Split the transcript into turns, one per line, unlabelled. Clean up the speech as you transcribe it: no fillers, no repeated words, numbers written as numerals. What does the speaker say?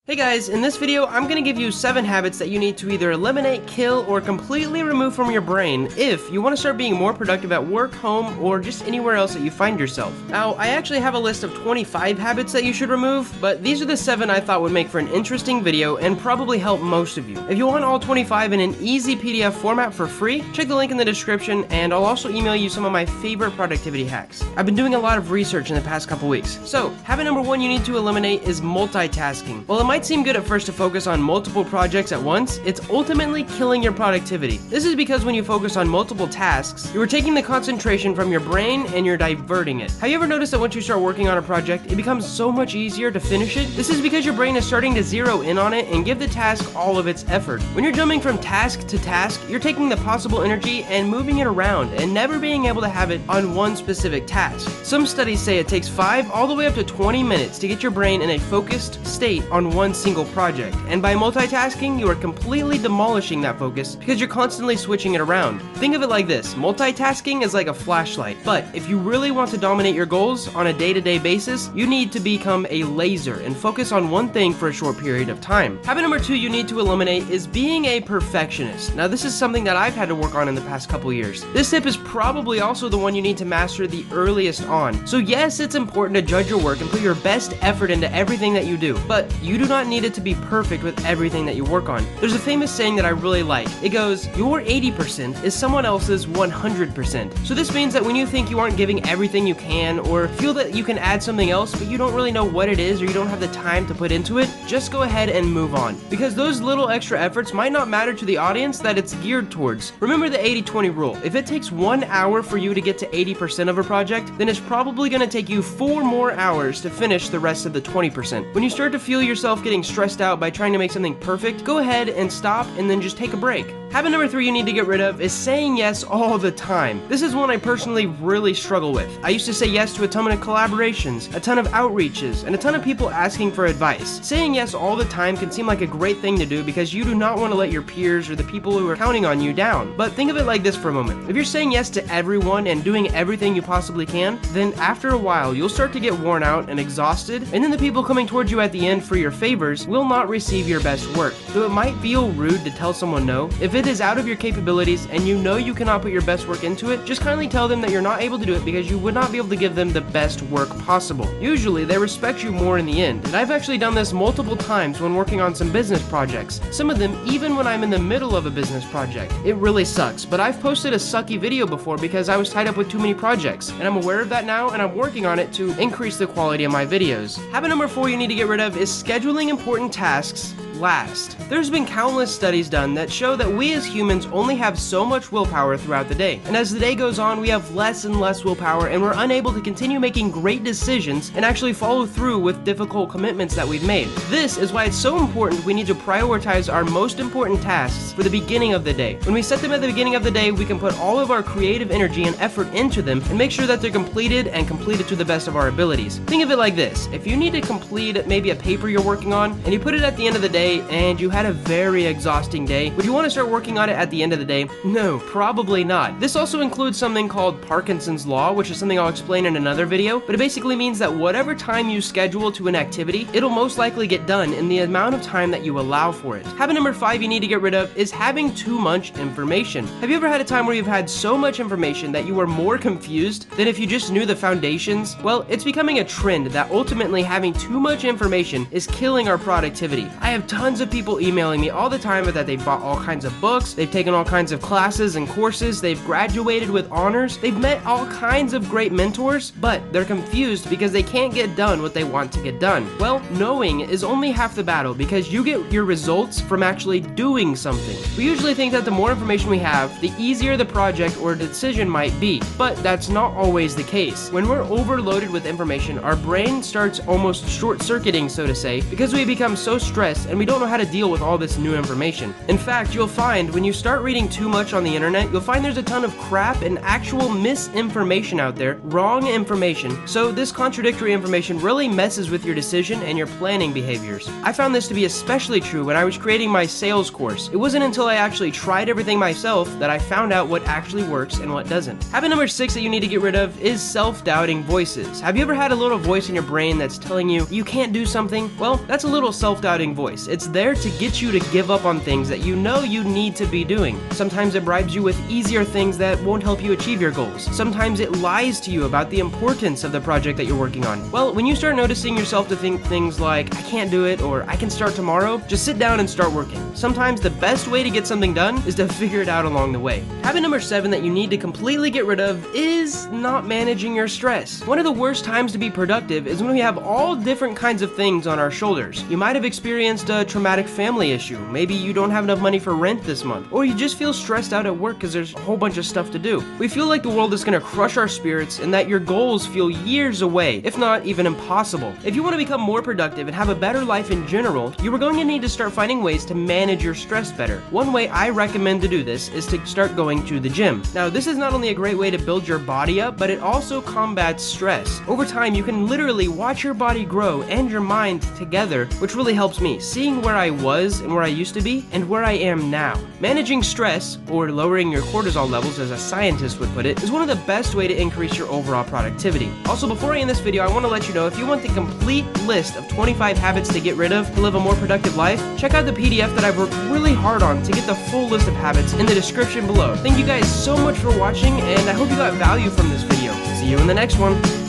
Hey guys, in this video I'm going to give you 7 habits that you need to either eliminate, kill, or completely remove from your brain if you want to start being more productive at work, home, or just anywhere else that you find yourself. Now, I actually have a list of 25 habits that you should remove, but these are the 7 I thought would make for an interesting video and probably help most of you. If you want all 25 in an easy PDF format for free, check the link in the description and I'll also email you some of my favorite productivity hacks. I've been doing a lot of research in the past couple weeks. So, habit number 1 you need to eliminate is multitasking. Well, it might seem good at first to focus on multiple projects at once, it's ultimately killing your productivity. This is because when you focus on multiple tasks, you are taking the concentration from your brain and you're diverting it. Have you ever noticed that once you start working on a project, it becomes so much easier to finish it? This is because your brain is starting to zero in on it and give the task all of its effort. When you're jumping from task to task, you're taking the possible energy and moving it around and never being able to have it on one specific task. Some studies say it takes 5 all the way up to 20 minutes to get your brain in a focused state on one single project, and by multitasking, you are completely demolishing that focus because you're constantly switching it around. Think of it like this: multitasking is like a flashlight, but if you really want to dominate your goals on a day-to-day basis, you need to become a laser and focus on one thing for a short period of time. Habit number 2 you need to eliminate is being a perfectionist. Now, this is something that I've had to work on in the past couple years. This tip is probably also the one you need to master the earliest on. So yes, it's important to judge your work and put your best effort into everything that you do, but you do not need it to be perfect with everything that you work on. There's a famous saying that I really like. It goes, your 80% is someone else's 100%. So this means that when you think you aren't giving everything you can, or feel that you can add something else but you don't really know what it is or you don't have the time to put into it, just go ahead and move on. Because those little extra efforts might not matter to the audience that it's geared towards. Remember the 80-20 rule. If it takes 1 hour for you to get to 80% of a project, then it's probably going to take you 4 more hours to finish the rest of the 20%. When you start to feel yourself getting stressed out by trying to make something perfect, go ahead and stop and then just take a break. Habit number 3 you need to get rid of is saying yes all the time. This is one I personally really struggle with. I used to say yes to a ton of collaborations, a ton of outreaches, and a ton of people asking for advice. Saying yes all the time can seem like a great thing to do because you do not want to let your peers or the people who are counting on you down. But think of it like this for a moment. If you're saying yes to everyone and doing everything you possibly can, then after a while you'll start to get worn out and exhausted, and then the people coming towards you at the end for your favors will not receive your best work. Though it might feel rude to tell someone no, if it is out of your capabilities and you know you cannot put your best work into it, just kindly tell them that you're not able to do it because you would not be able to give them the best work possible. Usually they respect you more in the end, and I've actually done this multiple times when working on some business projects. Some of them even when I'm in the middle of a business project. It really sucks, but I've posted a sucky video before because I was tied up with too many projects, and I'm aware of that now and I'm working on it to increase the quality of my videos. Habit number 4 you need to get rid of is scheduling important tasks last. There's been countless studies done that show that we as humans only have so much willpower throughout the day, and as the day goes on we have less and less willpower and we're unable to continue making great decisions and actually follow through with difficult commitments that we've made. This is why it's so important we need to prioritize our most important tasks for the beginning of the day. When we set them at the beginning of the day, we can put all of our creative energy and effort into them and make sure that they're completed to the best of our abilities. Think of it like this: if you need to complete maybe a paper you're working on and you put it at the end of the day and you had a very exhausting day, would you want to start working on it at the end of the day? No, probably not. This also includes something called Parkinson's Law, which is something I'll explain in another video, but it basically means that whatever time you schedule to an activity, it'll most likely get done in the amount of time that you allow for it. Habit number 5 you need to get rid of is having too much information. Have you ever had a time where you've had so much information that you were more confused than if you just knew the foundations? Well, it's becoming a trend that ultimately having too much information is killing our productivity. I have tons of people emailing me all the time that they've bought all kinds of books, they've taken all kinds of classes and courses, they've graduated with honors, they've met all kinds of great mentors, but they're confused because they can't get done what they want to get done. Well, knowing is only half the battle because you get your results from actually doing something. We usually think that the more information we have, the easier the project or decision might be, but that's not always the case. When we're overloaded with information, our brain starts almost short-circuiting, so to say, because we become so stressed and we don't know how to deal with all this new information. In fact, you'll find when you start reading too much on the internet, you'll find there's a ton of crap and actual misinformation out there, wrong information, so this contradictory information really messes with your decision and your planning behaviors. I found this to be especially true when I was creating my sales sales course. It wasn't until I actually tried everything myself that I found out what actually works and what doesn't. Habit number 6 that you need to get rid of is self-doubting voices. Have you ever had a little voice in your brain that's telling you you can't do something? Well, that's a little self-doubting voice. It's there to get you to give up on things that you know you need to be doing. Sometimes it bribes you with easier things that won't help you achieve your goals. Sometimes it lies to you about the importance of the project that you're working on. Well, when you start noticing yourself to think things like, I can't do it, or I can start tomorrow, just sit down and start working. Sometimes the best way to get something done is to figure it out along the way. Habit number 7 that you need to completely get rid of is not managing your stress. One of the worst times to be productive is when we have all different kinds of things on our shoulders. You might have experienced a traumatic family issue. Maybe you don't have enough money for rent this month, or you just feel stressed out at work because there's a whole bunch of stuff to do. We feel like the world is going to crush our spirits and that your goals feel years away, if not even impossible. If you want to become more productive and have a better life in general, you are going to need to start finding ways to manage your stress better. One way I recommend to do this is to start going to the gym. Now, this is not only a great way to build your body up, but it also combats stress. Over time, you can literally watch your body grow and your mind together, which really helps me, seeing where I was and where I used to be and where I am now. Managing stress, or lowering your cortisol levels as a scientist would put it, is one of the best way to increase your overall productivity. Also, before I end this video, I want to let you know if you want the complete list of 25 habits to get rid of to live a more productive life, check out the PDF that I've worked really hard on to get the full list of habits in the description below. Thank you guys so much for watching, and I hope you got value from this video. See you in the next one.